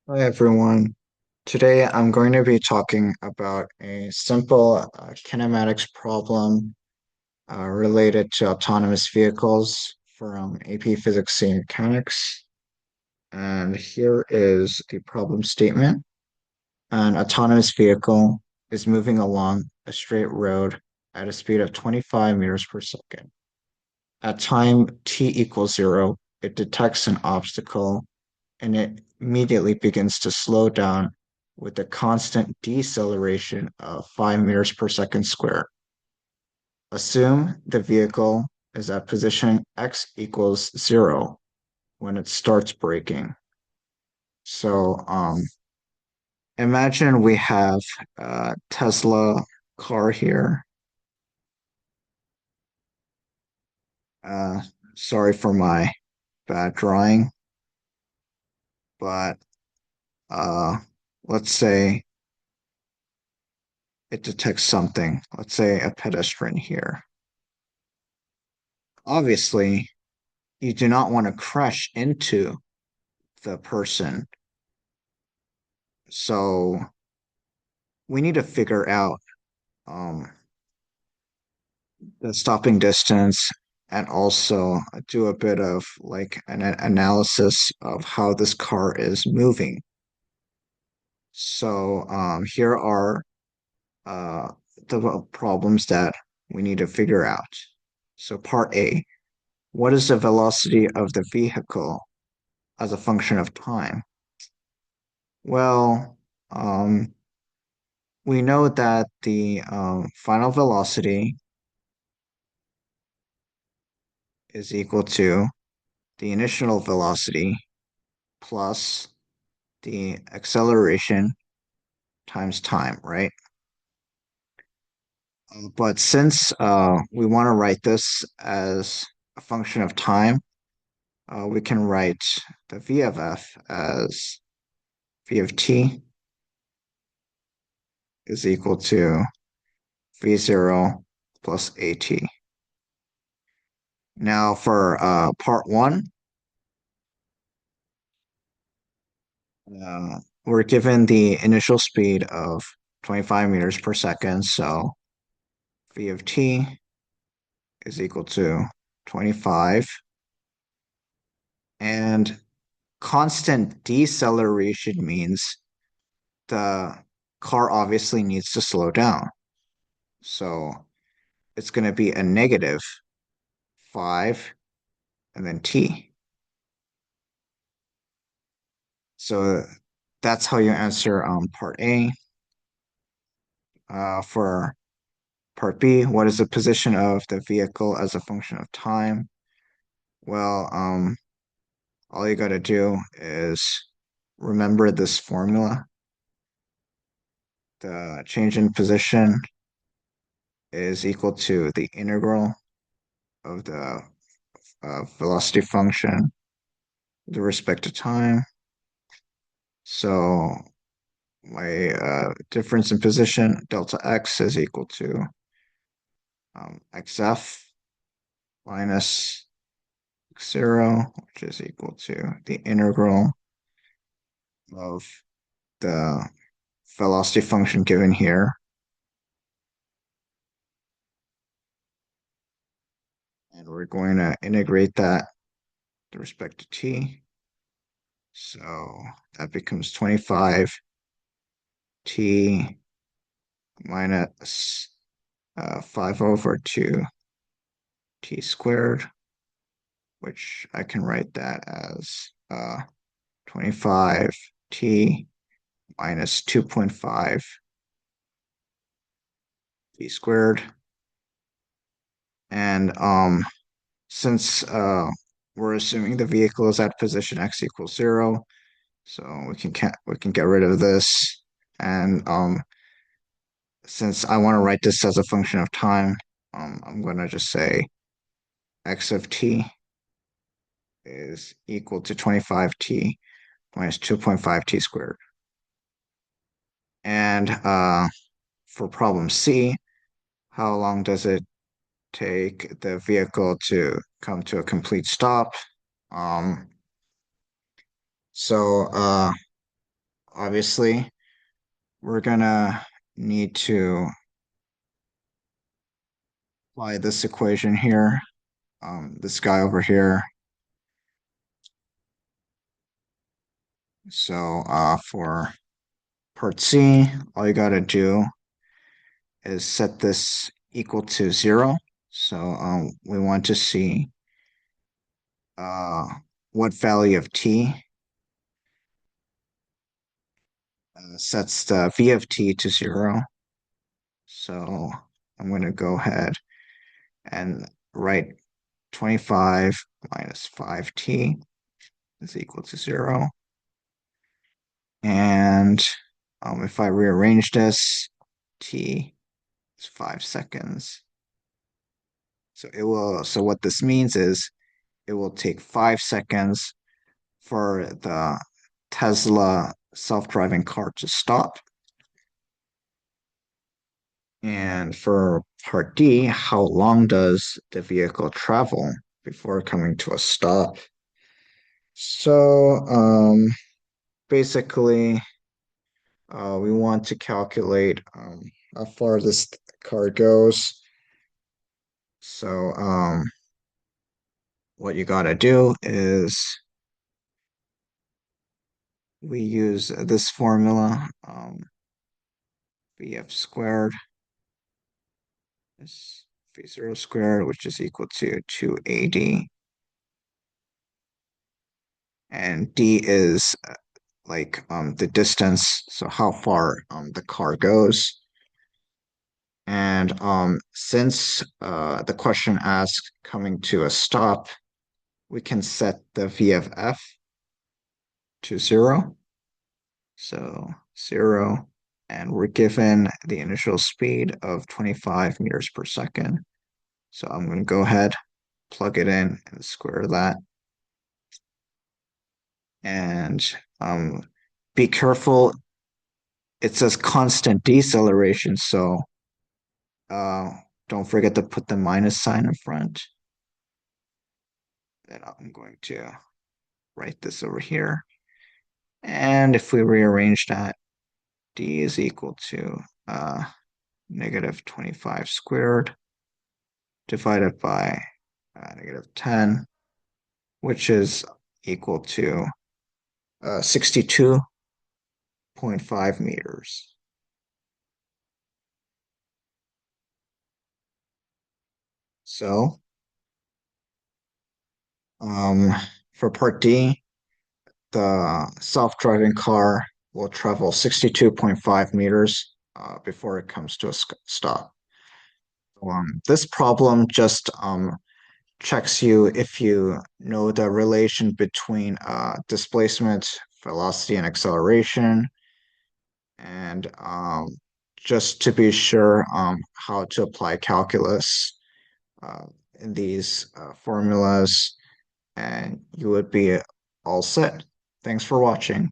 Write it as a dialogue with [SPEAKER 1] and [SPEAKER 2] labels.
[SPEAKER 1] Hi everyone. Today I'm going to be talking about a simple kinematics problem related to autonomous vehicles from AP Physics and Mechanics. And here is the problem statement. An autonomous vehicle is moving along a straight road at a speed of 25 meters per second. At time t equals 0, it detects an obstacle and it immediately begins to slow down with a constant deceleration of 5 meters per second squared. Assume the vehicle is at position x equals 0 when it starts braking. So imagine we have a Tesla car here. Uh, Sorry for my bad drawing, but uh, let's say it detects something. Let's say a pedestrian here. Obviously, you do not want to crash into the person. So we need to figure out um, the stopping distance and also do a bit of like an analysis of how this car is moving. So here are uh, the problems that we need to figure out. So part A, what is the velocity of the vehicle as a function of time? Well, um, we know that the final velocity is equal to the initial velocity plus the acceleration times time, right? But since we want to write this as a function of time, we can write the v of f as v of t is equal to v0 plus at. Now for part one, we're given the initial speed of 25 meters per second, so v of t is equal to 25. And constant deceleration means the car obviously needs to slow down. So it's going to be a negative 5 and then t. So that's how you answer part A. For part B, what is the position of the vehicle as a function of time? Well, all you got to do is remember this formula. The change in position is equal to the integral of the velocity function with respect to time. So my difference in position, delta x, is equal to xf minus x0, which is equal to the integral of the velocity function given here. And we're going to integrate that with respect to t. So that becomes 25 t minus 5 over 2 t squared, which I can write that as 25 t minus 2.5 t squared. And since we're assuming the vehicle is at position x equals 0, so we can get rid of this. And since I want to write this as a function of time, I'm going to just say x of t is equal to 25t minus 2.5 t squared. And for problem C, how long does it take the vehicle to come to a complete stop? Um, so obviously, we're gonna need to apply this equation here, this guy over here. So for part C, all you gotta do is set this equal to 0. So we want to see uh, what value of t sets the v of t to 0. So I'm going to go ahead and write 25 minus 5t is equal to 0. And if I rearrange this, t is 5 seconds. So what this means is it will take 5 seconds for the Tesla self-driving car to stop. And for part D, how long does the vehicle travel before coming to a stop? So basically, we want to calculate how far this car goes. So what you gotta do is we use this formula, vf squared is v0 squared, which is equal to 2ad. And d is like the distance, so how far the car goes. And since the question asks coming to a stop, we can set the v of f to 0. So 0, and we're given the initial speed of 25 meters per second. So I'm going to go ahead, plug it in, and square that. And be careful, it says constant deceleration, so don't forget to put the minus sign in front. Then I'm going to write this over here. And if we rearrange that, d is equal to negative 25 squared divided by negative 10, which is equal to 62.5 meters. So for part D, the self-driving car will travel 62.5 meters before it comes to a stop. This problem just checks you if you know the relation between displacement, velocity, and acceleration, and just to be sure how to apply calculus uh, in these formulas, and you would be all set. Thanks for watching.